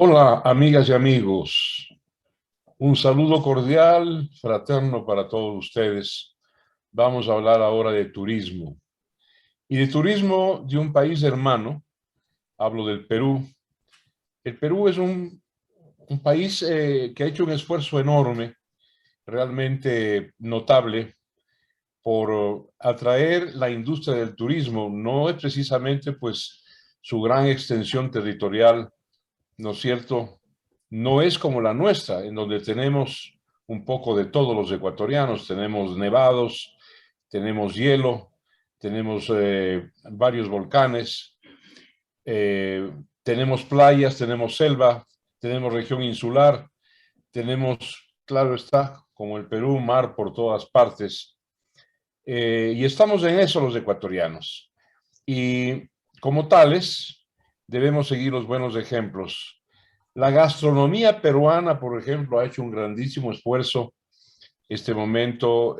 Hola, amigas y amigos. Un saludo cordial, fraterno para todos ustedes. Vamos a hablar ahora de turismo. Y de turismo de un país hermano. Hablo del Perú. El Perú es un país que ha hecho un esfuerzo enorme, realmente notable, por atraer la industria del turismo. No es precisamente pues su gran extensión territorial, ¿no es cierto? No es como la nuestra, en donde tenemos un poco de todos los ecuatorianos, tenemos nevados, tenemos hielo, tenemos varios volcanes, eh, tenemos playas, tenemos selva, tenemos región insular, tenemos, claro está, como el Perú, mar por todas partes, y estamos en eso los ecuatorianos. Y como tales, debemos seguir los buenos ejemplos. La gastronomía peruana, por ejemplo, ha hecho un grandísimo esfuerzo. Este momento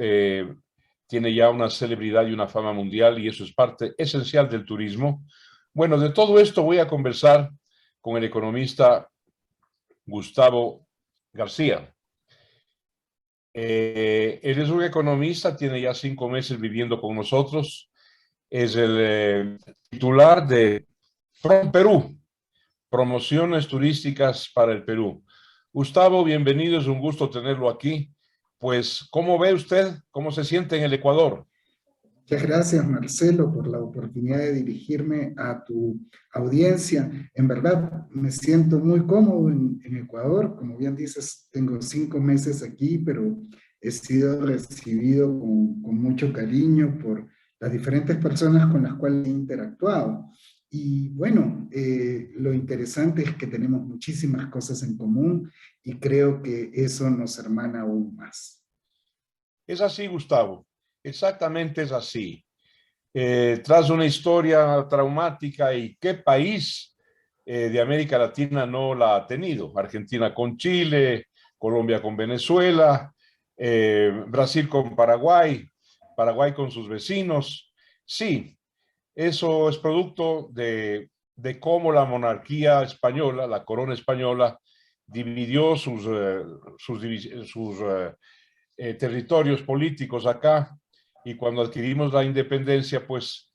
tiene ya una celebridad y una fama mundial y eso es parte esencial del turismo. Bueno, de todo esto voy a conversar con el economista Gustavo García. Él es un economista, tiene ya 5 meses viviendo con nosotros. Es el titular de Perú, promociones turísticas para el Perú. Gustavo, bienvenido, es un gusto tenerlo aquí. Pues, ¿cómo ve usted? ¿Cómo se siente en el Ecuador? Muchas gracias, Marcelo, por la oportunidad de dirigirme a tu audiencia. En verdad, me siento muy cómodo en Ecuador. Como bien dices, tengo 5 meses aquí, pero he sido recibido con mucho cariño por las diferentes personas con las cuales he interactuado. Y bueno, lo interesante es que tenemos muchísimas cosas en común y creo que eso nos hermana aún más. Es así, Gustavo. Exactamente es así. Tras una historia traumática, ¿y qué país de América Latina no la ha tenido? Argentina con Chile, Colombia con Venezuela, Brasil con Paraguay, Paraguay con sus vecinos. Sí, eso es producto de cómo la monarquía española, la corona española, dividió sus territorios políticos acá, y cuando adquirimos la independencia, pues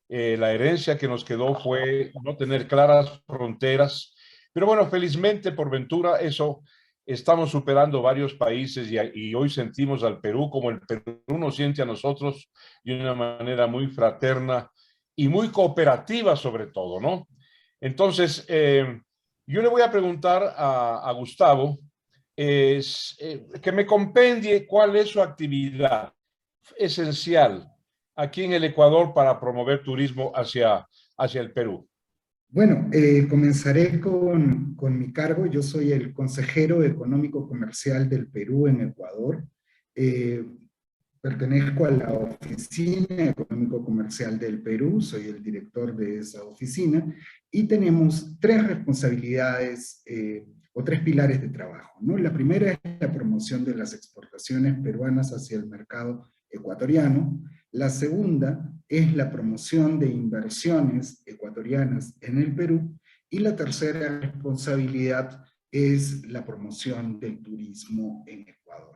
la herencia que nos quedó fue no tener claras fronteras. Pero bueno, felizmente, por ventura, eso estamos superando varios países y hoy sentimos al Perú como el Perú nos siente a nosotros de una manera muy fraterna y muy cooperativa sobre todo, ¿no? Entonces, yo le voy a preguntar a Gustavo que me compendie cuál es su actividad esencial aquí en el Ecuador para promover turismo hacia el Perú. Bueno, comenzaré con mi cargo. Yo soy el consejero económico comercial del Perú en Ecuador. Eh, Pertenezco a la Oficina Económico Comercial del Perú, soy el director de esa oficina y tenemos tres responsabilidades o tres pilares de trabajo, ¿no? La primera es la promoción de las exportaciones peruanas hacia el mercado ecuatoriano. La segunda es la promoción de inversiones ecuatorianas en el Perú. Y la tercera responsabilidad es la promoción del turismo en Ecuador.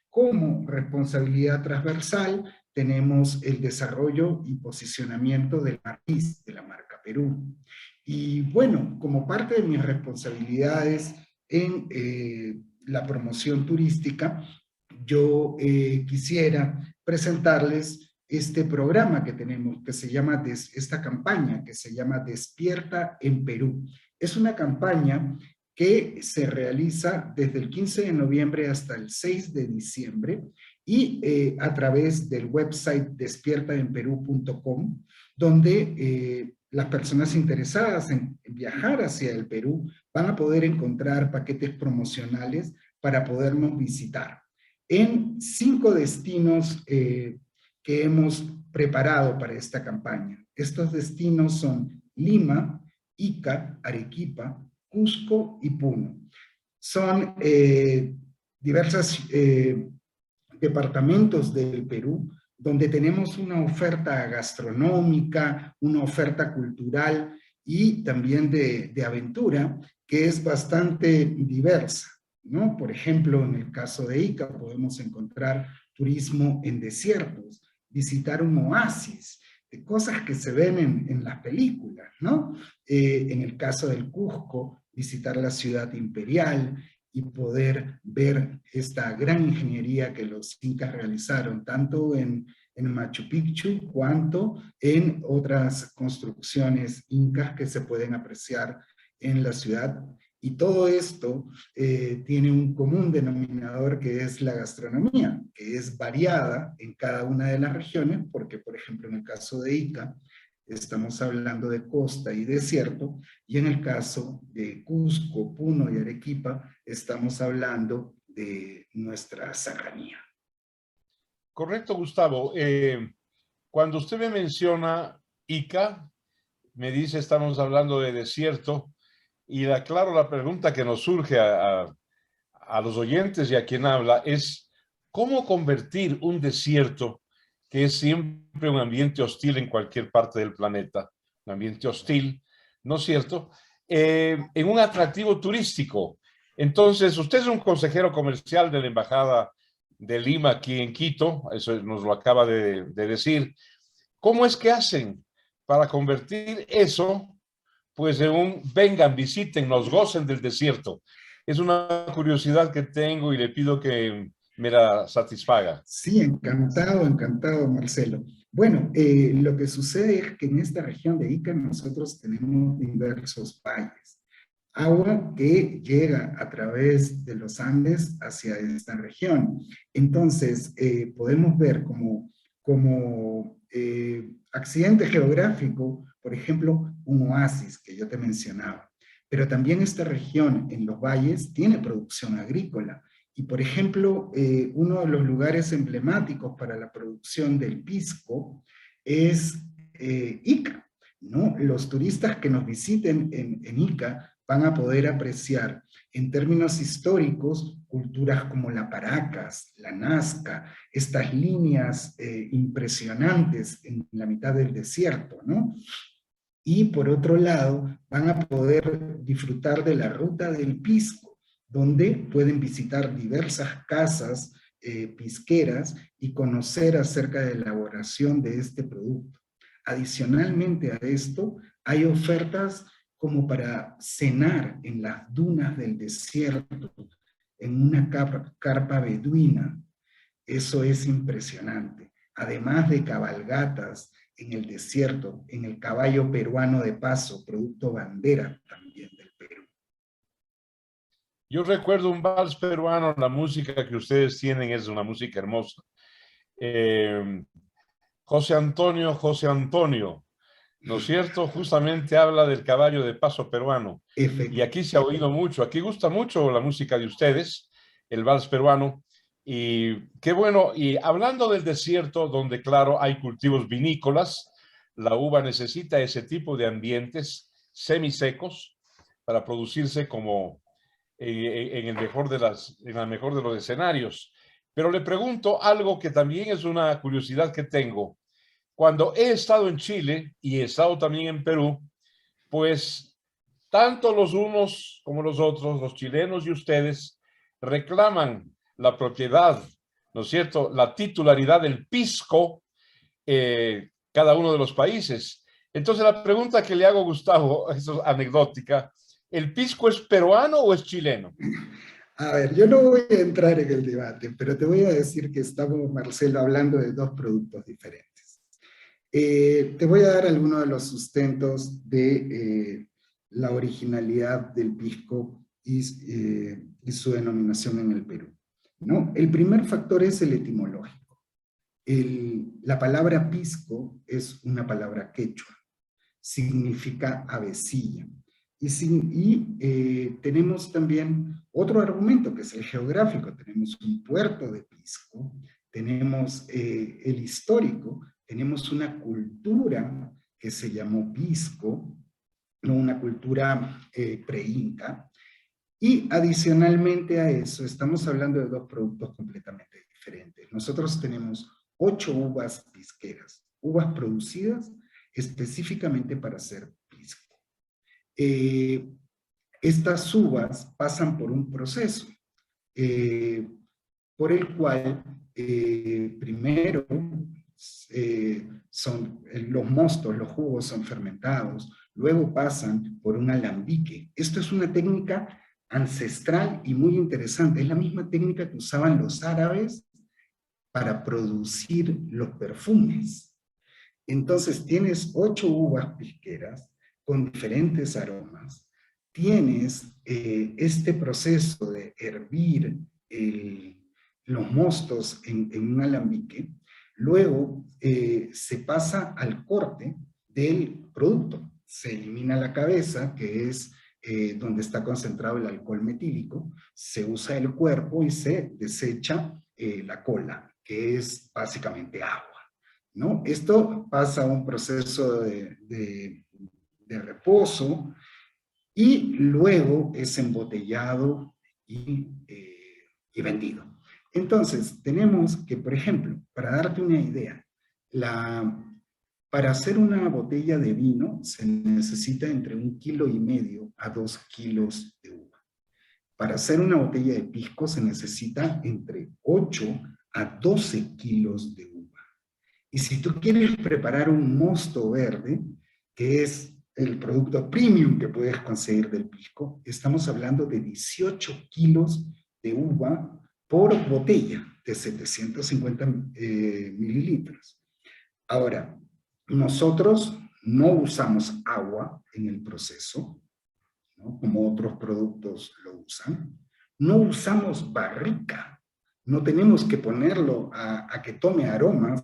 Como responsabilidad transversal tenemos el desarrollo y posicionamiento del país, de la marca Perú. Y bueno, como parte de mis responsabilidades en la promoción turística, yo quisiera presentarles este programa que tenemos, que se llama, esta campaña que se llama Despierta en Perú. Es una campaña que se realiza desde el 15 de noviembre hasta el 6 de diciembre y a través del website despiertaenperú.com, donde las personas interesadas en viajar hacia el Perú van a poder encontrar paquetes promocionales para podernos visitar en 5 destinos que hemos preparado para esta campaña. Estos destinos son Lima, Ica, Arequipa, Cusco y Puno. Son diversos departamentos del Perú donde tenemos una oferta gastronómica, una oferta cultural y también de aventura, que es bastante diversa, ¿no? Por ejemplo, en el caso de Ica podemos encontrar turismo en desiertos, visitar un oasis, de cosas que se ven en las películas, ¿no? En el caso del Cusco, visitar la ciudad imperial y poder ver esta gran ingeniería que los incas realizaron, tanto en Machu Picchu cuanto en otras construcciones incas que se pueden apreciar en la ciudad. Y todo esto tiene un común denominador que es la gastronomía, que es variada en cada una de las regiones, porque por ejemplo en el caso de Ica estamos hablando de costa y desierto, y en el caso de Cusco, Puno y Arequipa estamos hablando de nuestra serranía. Correcto, Gustavo. Cuando usted me menciona Ica, me dice estamos hablando de desierto, y claro, la pregunta que nos surge a los oyentes y a quien habla es ¿cómo convertir un desierto, que es siempre un ambiente hostil en cualquier parte del planeta, un ambiente hostil, ¿no es cierto?, en un atractivo turístico? Entonces, usted es un consejero comercial de la Embajada de Lima aquí en Quito, eso nos lo acaba de decir. ¿Cómo es que hacen para convertir eso, pues, en un vengan, visiten, nos gocen del desierto? Es una curiosidad que tengo y le pido que me la satisfaga. Sí, encantado, encantado, Marcelo. Bueno, lo que sucede es que en esta región de Ica nosotros tenemos diversos valles. Agua que llega a través de los Andes hacia esta región. Entonces, podemos ver como accidente geográfico, por ejemplo, un oasis que yo te mencionaba. Pero también esta región en los valles tiene producción agrícola. Y por ejemplo, uno de los lugares emblemáticos para la producción del pisco es Ica, ¿no? Los turistas que nos visiten en Ica van a poder apreciar en términos históricos culturas como la Paracas, la Nazca, estas líneas impresionantes en la mitad del desierto, ¿no? Y por otro lado, van a poder disfrutar de la ruta del pisco, donde pueden visitar diversas casas pisqueras y conocer acerca de la elaboración de este producto. Adicionalmente a esto, hay ofertas como para cenar en las dunas del desierto, en una carpa beduina. Eso es impresionante. Además de cabalgatas en el desierto, en el caballo peruano de paso, producto bandera también del Perú. Yo recuerdo un vals peruano, la música que ustedes tienen es una música hermosa. Eh, José Antonio, ¿no es cierto? Justamente habla del caballo de paso peruano. Y aquí se ha oído mucho, aquí gusta mucho la música de ustedes, el vals peruano. Y qué bueno, y hablando del desierto, donde claro hay cultivos vinícolas, la uva necesita ese tipo de ambientes semisecos para producirse como en el mejor en el mejor de los escenarios. Pero le pregunto algo que también es una curiosidad que tengo. Cuando he estado en Chile y he estado también en Perú, pues tanto los unos como los otros, los chilenos y ustedes, reclaman la propiedad, ¿no es cierto?, la titularidad del pisco, cada uno de los países. Entonces la pregunta que le hago a Gustavo, eso es anecdótica, ¿el pisco es peruano o es chileno? A ver, yo no voy a entrar en el debate, pero te voy a decir que estamos, Marcelo, hablando de dos productos diferentes. Te voy a dar algunos de los sustentos de la originalidad del pisco y su denominación en el Perú, ¿no? El primer factor es el etimológico. La palabra pisco es una palabra quechua, significa avecilla. Tenemos también otro argumento que es el geográfico. Tenemos un puerto de Pisco, tenemos el histórico, tenemos una cultura que se llamó Pisco, ¿no? Una cultura pre-inca, y adicionalmente a eso estamos hablando de dos productos completamente diferentes. Nosotros tenemos 8 uvas pisqueras, uvas producidas específicamente para hacer pisco. eh, estas uvas pasan por un proceso eh, por el cual primero los mostos, los jugos son fermentados, luego pasan por un alambique. Esto es una técnica ancestral y muy interesante. Es la misma técnica que usaban los árabes para producir los perfumes. Entonces tienes 8 uvas pisqueras con diferentes aromas. Tienes este proceso de hervir los mostos en un alambique. Luego se pasa al corte del producto. Se elimina la cabeza, que es donde está concentrado el alcohol metílico. Se usa el cuerpo y se desecha la cola, que es básicamente agua, ¿no? Esto pasa a un proceso de reposo y luego es embotellado y vendido. Entonces, tenemos que, por ejemplo, para darte una idea, para hacer una botella de vino se necesita entre 1,5 kilos a 2 kilos de uva. Para hacer una botella de pisco se necesita entre 8 a 12 kilos de uva. Y si tú quieres preparar un mosto verde, que es el producto premium que puedes conseguir del pisco, estamos hablando de 18 kilos de uva por botella de 750 mililitros. Ahora, nosotros no usamos agua en el proceso, ¿no? Como otros productos lo usan. No usamos barrica. No tenemos que ponerlo a que tome aromas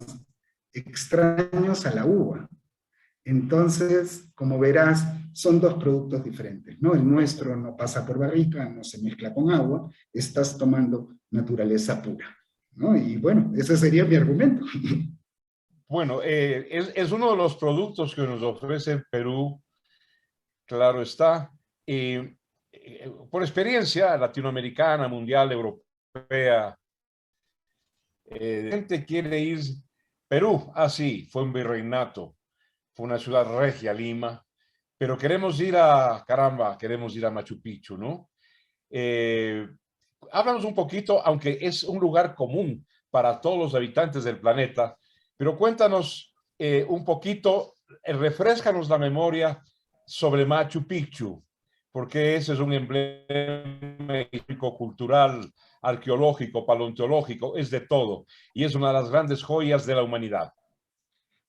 extraños a la uva. Entonces, como verás, son dos productos diferentes, ¿no? El nuestro no pasa por barrica, no se mezcla con agua, estás tomando naturaleza pura, ¿no? Y bueno, ese sería mi argumento. Bueno, es uno de los productos que nos ofrece el Perú, claro está. Por experiencia latinoamericana, mundial, europea, la gente quiere ir. Perú, sí, fue un virreinato, fue una ciudad regia, Lima, pero queremos ir caramba, queremos ir a Machu Picchu, ¿no? Háblanos un poquito, aunque es un lugar común para todos los habitantes del planeta, pero cuéntanos un poquito, refréscanos la memoria sobre Machu Picchu, porque ese es un emblema cultural, arqueológico, paleontológico, es de todo, y es una de las grandes joyas de la humanidad.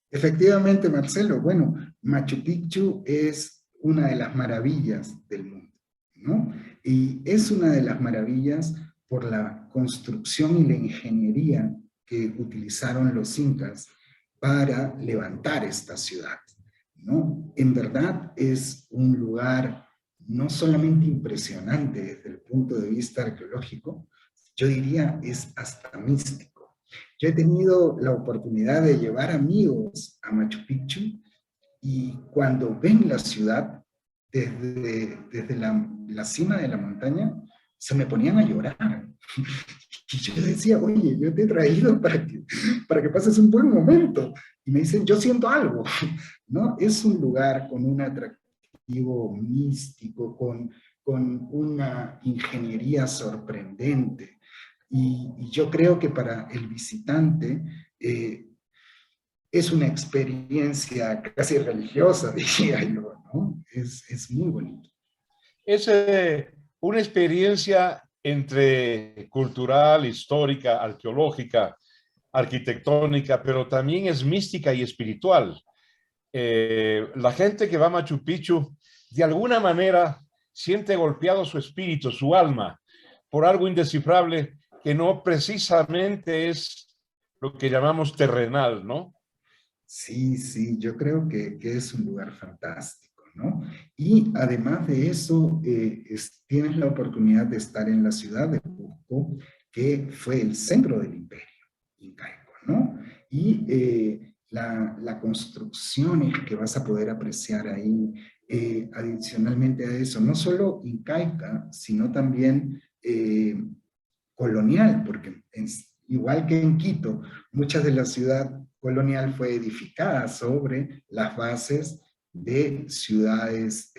Efectivamente, Marcelo, bueno, Machu Picchu es una de las maravillas del mundo, ¿no? Y es una de las maravillas por la construcción y la ingeniería que utilizaron los incas para levantar esta ciudad, ¿no? En verdad es un lugar no solamente impresionante desde el punto de vista arqueológico, yo diría es hasta místico. Yo he tenido la oportunidad de llevar amigos a Machu Picchu y cuando ven la ciudad desde la cima de la montaña, se me ponían a llorar. Y yo decía, oye, yo te he traído para que pases un buen momento. Y me dicen, yo siento algo, ¿no? Es un lugar con un atractivo místico, con una ingeniería sorprendente. Y yo creo que para el visitante es una experiencia casi religiosa, diría yo, ¿no? Es muy bonito. Es una experiencia entre cultural, histórica, arqueológica, arquitectónica, pero también es mística y espiritual. La gente que va a Machu Picchu, de alguna manera, siente golpeado su espíritu, su alma, por algo indescifrable que no precisamente es lo que llamamos terrenal, ¿no? Sí, sí, yo creo que es un lugar fantástico, ¿no? Y además de eso, tienes la oportunidad de estar en la ciudad de Cusco, que fue el centro del imperio incaico, ¿no? Y la construcciones que vas a poder apreciar ahí, adicionalmente a eso, no solo incaica, sino también colonial, porque igual que en Quito, muchas de la ciudad colonial fue edificada sobre las bases de ciudades.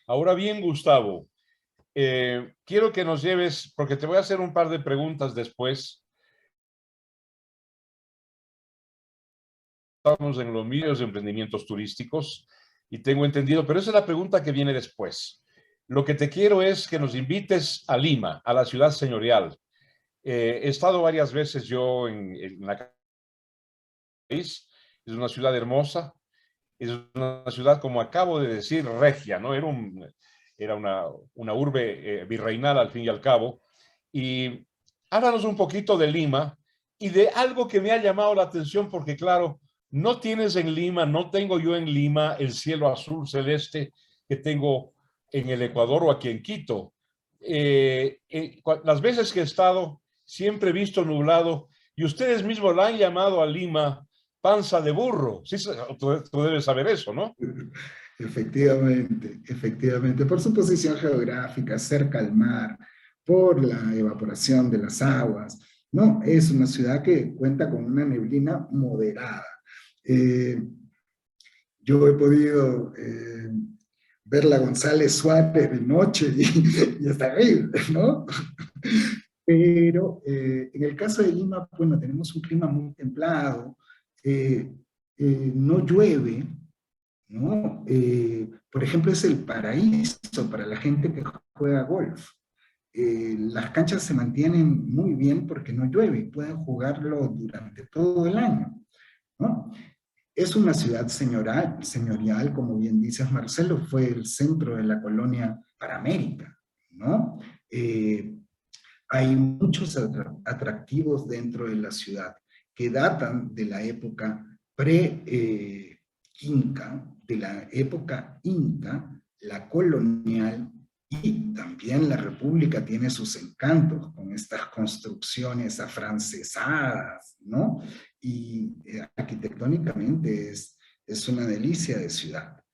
Ahora bien, Gustavo, quiero que nos lleves, porque te voy a hacer un par de preguntas después. Estamos en los medios de emprendimientos turísticos y tengo entendido, pero esa es la pregunta que viene después. Lo que te quiero es que nos invites a Lima, a la ciudad señorial. He estado varias veces yo en la país, es una ciudad hermosa, es una ciudad, como acabo de decir, regia, ¿no? Era una urbe virreinal al fin y al cabo. Y háblanos un poquito de Lima y de algo que me ha llamado la atención, porque claro, no tienes en Lima, no tengo yo en Lima el cielo azul celeste que tengo en el Ecuador o aquí en Quito. Las veces que he estado, siempre he visto nublado y ustedes mismos la han llamado a Lima panza de burro. Sí, tú debes saber eso, ¿no? Efectivamente, efectivamente, por su posición geográfica, cerca al mar, por la evaporación de las aguas, ¿no? Es una ciudad que cuenta con una neblina moderada. Eh, yo he podido ver la González Suárez de noche y es terrible, ¿no? Pero en el caso de Lima, bueno, tenemos un clima muy templado, eh, no llueve, ¿no? Por ejemplo, es el paraíso para la gente que juega golf. Las canchas se mantienen muy bien porque no llueve y pueden jugarlo durante todo el año, ¿no? Es una ciudad señorial, como bien dices, Marcelo, fue el centro de la colonia para América, ¿no? Hay muchos atractivos dentro de la ciudad que datan de la época pre-inca, de la época inca, la colonial, y también la República tiene sus encantos con estas construcciones afrancesadas, ¿no? Y arquitectónicamente es una delicia de ciudad.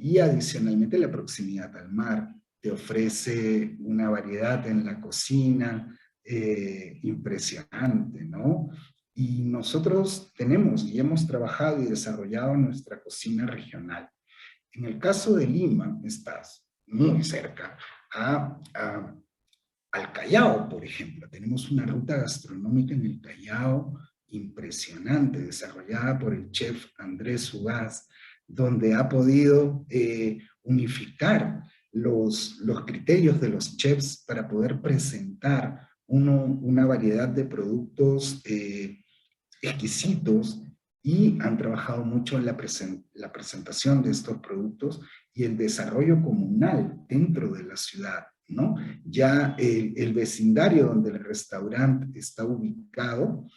Y adicionalmente la proximidad al mar te ofrece una variedad en la cocina impresionante, ¿no? Y nosotros tenemos y hemos trabajado y desarrollado nuestra cocina regional. En el caso de Lima, estás muy cerca al Callao, por ejemplo. Tenemos una ruta gastronómica en el Callao impresionante, desarrollada por el chef Andrés Ugaz, donde ha podido unificar los criterios de los chefs para poder presentar una variedad de productos exquisitos, y han trabajado mucho en la presentación de estos productos y el desarrollo comunal dentro de la ciudad, ¿no? Ya el vecindario donde el restaurante está ubicado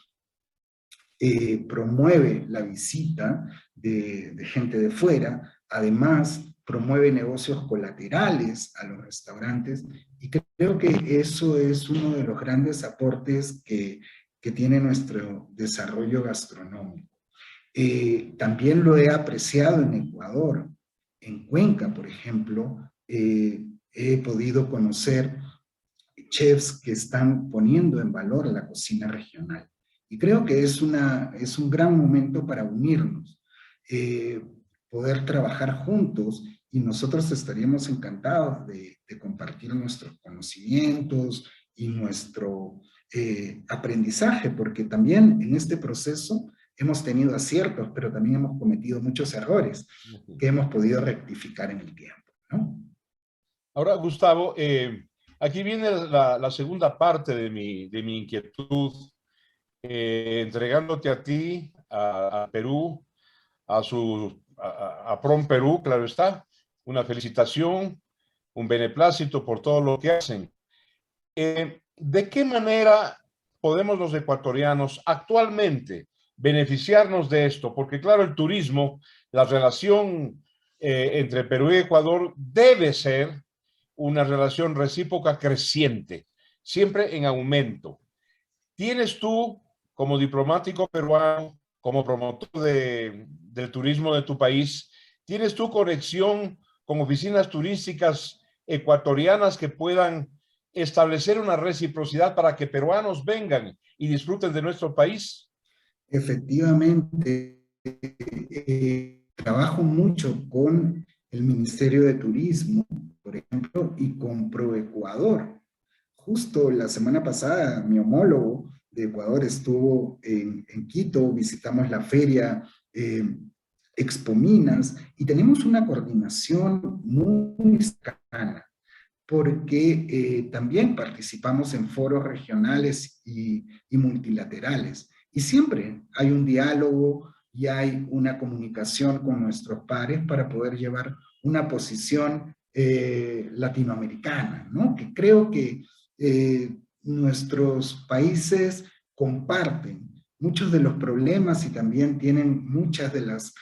promueve la visita de gente de fuera, además promueve negocios colaterales a los restaurantes, y creo que eso es uno de los grandes aportes que tiene nuestro desarrollo gastronómico. También lo he apreciado en Ecuador. En Cuenca, por ejemplo, he podido conocer chefs que están poniendo en valor la cocina regional. Y creo que es un gran momento para unirnos, eh, poder trabajar juntos, y nosotros estaríamos encantados de compartir nuestros conocimientos y nuestro aprendizaje, porque también en este proceso hemos tenido aciertos, pero también hemos cometido muchos errores que hemos podido rectificar en el tiempo, ¿no? Ahora, Gustavo, aquí viene la segunda parte de mi inquietud, entregándote a ti, a Perú, a PROM Perú, claro está, una felicitación, un beneplácito por todo lo que hacen. ¿De qué manera podemos los ecuatorianos actualmente beneficiarnos de esto? Porque claro, el turismo, la relación entre Perú y Ecuador debe ser una relación recíproca creciente, siempre en aumento. ¿Tienes tú, como diplomático peruano, como promotor del turismo de tu país, tienes tú conexión con oficinas turísticas ecuatorianas que puedan establecer una reciprocidad para que peruanos vengan y disfruten de nuestro país? Efectivamente, trabajo mucho con el Ministerio de Turismo, por ejemplo, y con ProEcuador. Justo la semana pasada, mi homólogo de Ecuador estuvo en Quito, visitamos la feria Expo Minas y tenemos una coordinación muy cercana porque también participamos en foros regionales y multilaterales. Y siempre hay un diálogo y hay una comunicación con nuestros pares para poder llevar una posición latinoamericana, ¿no? Que creo que nuestros países comparten muchos de los problemas y también tienen muchas de las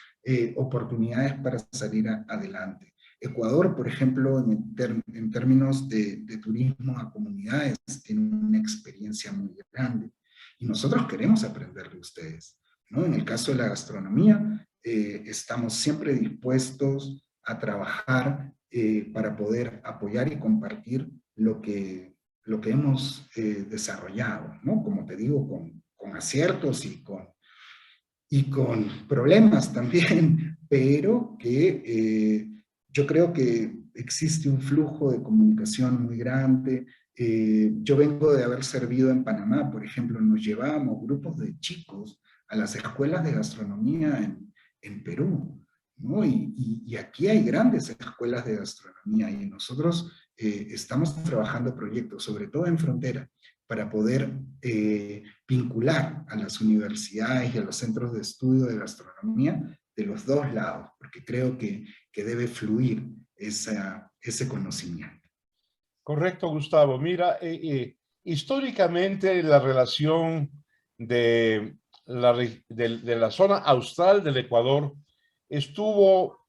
oportunidades para salir adelante. Ecuador, por ejemplo, en términos de turismo a comunidades, tiene una experiencia muy grande. Y nosotros queremos aprender de ustedes, ¿no? En el caso de la gastronomía, estamos siempre dispuestos a trabajar para poder apoyar y compartir lo que hemos desarrollado, ¿no? Como te digo, con aciertos y con problemas también, pero que yo creo que existe un flujo de comunicación muy grande. Yo vengo de haber servido en Panamá, por ejemplo, nos llevábamos grupos de chicos a las escuelas de gastronomía en Perú, ¿no? Y aquí hay grandes escuelas de gastronomía y nosotros estamos trabajando proyectos, sobre todo en frontera, para poder vincular a las universidades y a los centros de estudio de gastronomía de los dos lados, porque creo que debe fluir ese conocimiento. Correcto, Gustavo. Mira, históricamente la relación de de la zona austral del Ecuador estuvo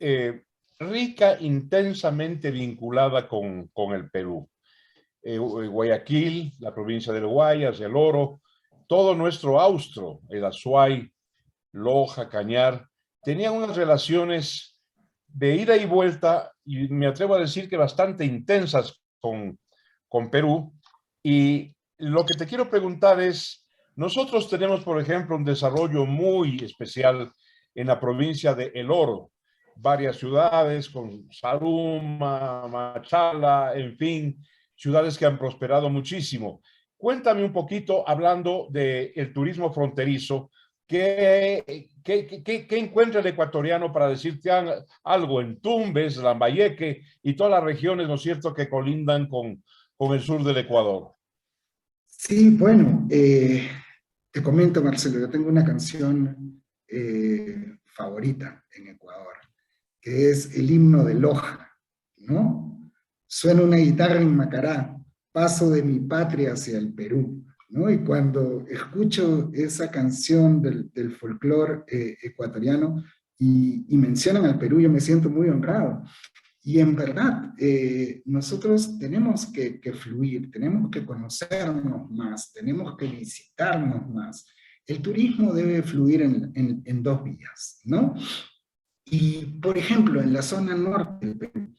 rica, intensamente vinculada con el Perú. Guayaquil, la provincia del Guayas, el Oro, todo nuestro austro, el Azuay, Loja, Cañar, tenían unas relaciones de ida y vuelta, y me atrevo a decir que bastante intensas con Perú. Y lo que te quiero preguntar es, nosotros tenemos, por ejemplo, un desarrollo muy especial en la provincia de El Oro, varias ciudades con Saruma, Machala, en fin, ciudades que han prosperado muchísimo. Cuéntame un poquito, hablando del turismo fronterizo, ¿qué encuentra el ecuatoriano para decirte algo en Tumbes, Lambayeque y todas las regiones, ¿no es cierto?, que colindan con el sur del Ecuador? Sí, bueno, te comento, Marcelo, yo tengo una canción favorita en Ecuador, que es el himno de Loja, ¿no? Suena una guitarra en Macará, paso de mi patria hacia el Perú, ¿no? Y cuando escucho esa canción del folclore ecuatoriano y mencionan al Perú, yo me siento muy honrado. Y en verdad, nosotros tenemos que fluir, tenemos que conocernos más, tenemos que visitarnos más. El turismo debe fluir en dos vías, ¿no? Y, por ejemplo, en la zona norte del Perú,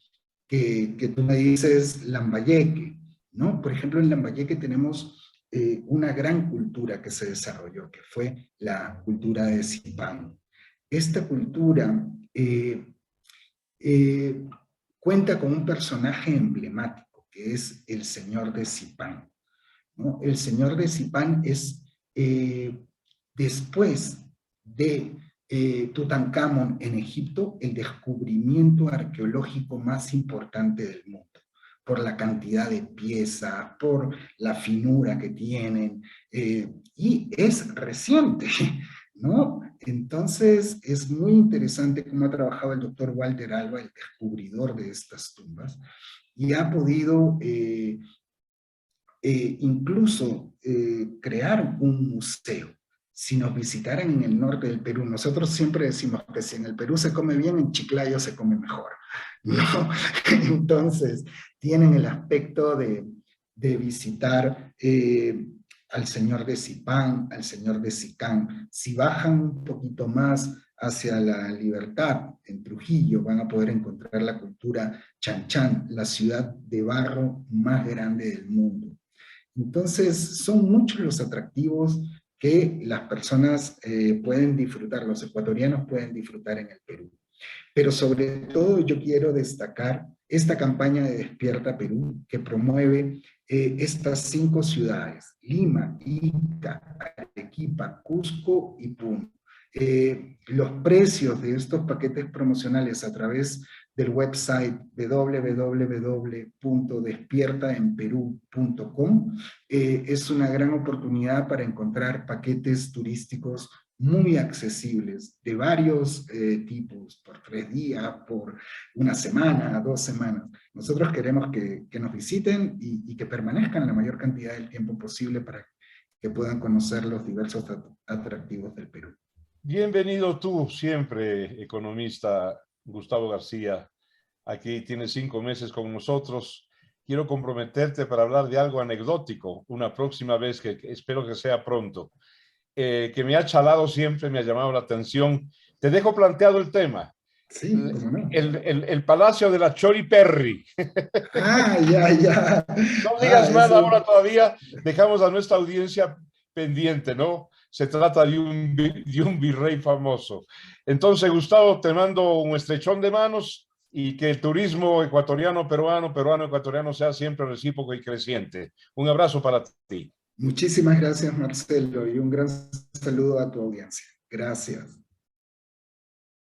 que tú me dices Lambayeque, ¿no? Por ejemplo, en Lambayeque tenemos una gran cultura que se desarrolló, que fue la cultura de Zipán. Esta cultura eh, cuenta con un personaje emblemático, que es el Señor de Zipán, ¿no? El Señor de Zipán es después de Tutankamón en Egipto, el descubrimiento arqueológico más importante del mundo, por la cantidad de piezas, por la finura que tienen, y es reciente, ¿no? Entonces es muy interesante cómo ha trabajado el doctor Walter Alba, el descubridor de estas tumbas, y ha podido incluso crear un museo. Si nos visitaran en el norte del Perú, nosotros siempre decimos que si en el Perú se come bien, en Chiclayo se come mejor, ¿no? Entonces, tienen el aspecto de visitar al señor de Zipán, al señor de Sicán. Si bajan un poquito más hacia la Libertad, en Trujillo, van a poder encontrar la cultura Chan, la ciudad de barro más grande del mundo. Entonces, son muchos los atractivos que las personas pueden disfrutar, los ecuatorianos pueden disfrutar en el Perú. Pero sobre todo yo quiero destacar esta campaña de Despierta Perú que promueve estas 5 ciudades, Lima, Ica, Arequipa, Cusco y Puno. Los precios de estos paquetes promocionales a través del website www.despiertaenperú.com es una gran oportunidad para encontrar paquetes turísticos muy accesibles, de varios tipos, por 3 días, por una semana, 2 semanas. Nosotros queremos que nos visiten y que permanezcan la mayor cantidad del tiempo posible para que puedan conocer los diversos atractivos del Perú. Bienvenido tú siempre, economista Gustavo García. Aquí tienes 5 meses con nosotros. Quiero comprometerte para hablar de algo anecdótico una próxima vez, que espero que sea pronto. Que me ha chalado siempre, me ha llamado la atención. Te dejo planteado el tema. Sí, cómo no. El Palacio de la Chori Perry. Ah, ya. No digas nada Eso. ahora todavía, dejamos a nuestra audiencia pendiente, ¿no? Se trata de un virrey famoso. Entonces, Gustavo, te mando un estrechón de manos y que el turismo ecuatoriano, peruano, ecuatoriano sea siempre recíproco y creciente. Un abrazo para ti. Muchísimas gracias, Marcelo, y un gran saludo a tu audiencia. Gracias.